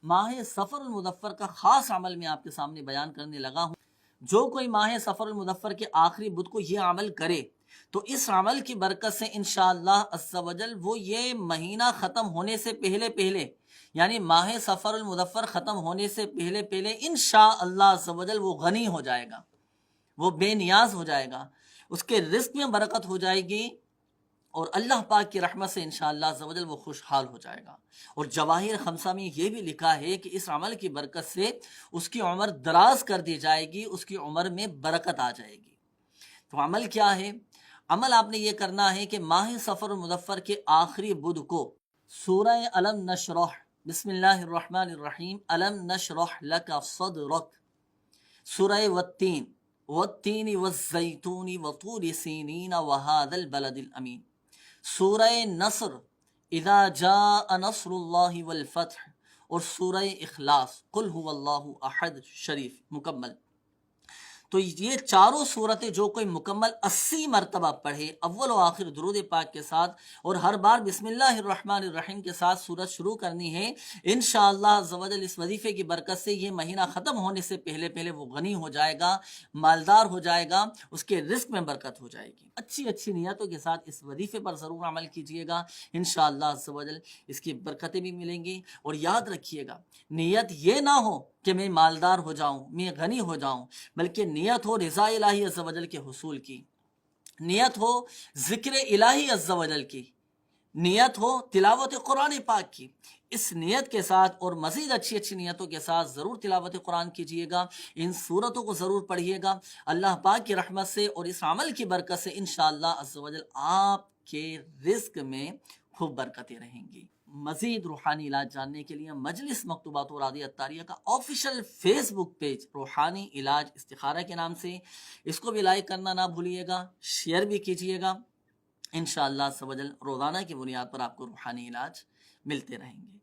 ماہ سفر المظفر کا خاص عمل میں آپ کے سامنے بیان کرنے لگا ہوں۔ جو کوئی ماہ سفر المظفر کے آخری بدھ کو یہ عمل کرے تو اس عمل کی برکت سے انشاءاللہ عز و جل وہ یہ مہینہ ختم ہونے سے پہلے پہلے، یعنی ماہ سفر المظفر ختم ہونے سے پہلے پہلے انشاءاللہ عز و جل وہ غنی ہو جائے گا، وہ بے نیاز ہو جائے گا، اس کے رزق میں برکت ہو جائے گی، اور اللہ پاک کی رحمت سے انشاءاللہ عز و جل وہ خوشحال ہو جائے گا۔ اور جواہر خمسہ میں یہ بھی لکھا ہے کہ اس عمل کی برکت سے اس کی عمر دراز کر دی جائے گی، اس کی عمر میں برکت آ جائے گی۔ تو عمل کیا ہے؟ عمل آپ نے یہ کرنا ہے کہ ماہ سفر المظفر کے آخری بدھ کو سورہ الم نشرح، بسم اللہ الرحمن الرحیم، الم نشرح لک صدرک، سورہ والتین، والتین والزیتون وطور سینین وہذا البلد الامین، سورہ نصر اذا جاء نصر اللہ والفتح، اور سورہ اخلاص قل هو اللہ احد شریف مکمل۔ تو یہ چاروں صورتیں جو کوئی مکمل 80 مرتبہ پڑھے اول و آخر درود پاک کے ساتھ، اور ہر بار بسم اللہ الرحمن الرحیم کے ساتھ سورت شروع کرنی ہے، انشاءاللہ عز و جل اس وظیفے کی برکت سے یہ مہینہ ختم ہونے سے پہلے پہلے وہ غنی ہو جائے گا، مالدار ہو جائے گا، اس کے رزق میں برکت ہو جائے گی۔ اچھی اچھی نیتوں کے ساتھ اس وظیفے پر ضرور عمل کیجئے گا، انشاءاللہ عز و جل اس کی برکتیں بھی ملیں گی۔ اور یاد رکھیے گا، نیت یہ نہ ہو کہ میں مالدار ہو جاؤں، میں غنی ہو جاؤں، بلکہ نیت ہو رضا الہی عز و جل کے حصول کی، نیت ہو ذکر الہی عز و جل کی، نیت ہو تلاوت قرآن پاک کی۔ اس نیت کے ساتھ اور مزید اچھی اچھی نیتوں کے ساتھ ضرور تلاوت قرآن کیجئے گا، ان صورتوں کو ضرور پڑھیے گا۔ اللہ پاک کی رحمت سے اور اس عمل کی برکت سے انشاءاللہ عز و جل آپ کے رزق میں خوب برکتیں رہیں گی۔ مزید روحانی علاج جاننے کے لیے مجلس مکتوبات و راضی عطاریہ کا آفیشیل فیس بک پیج روحانی علاج استخارہ کے نام سے، اس کو بھی لائک کرنا نہ بھولیے گا، شیئر بھی کیجیے گا۔ انشاءاللہ عز و جل روزانہ کی بنیاد پر آپ کو روحانی علاج ملتے رہیں گے۔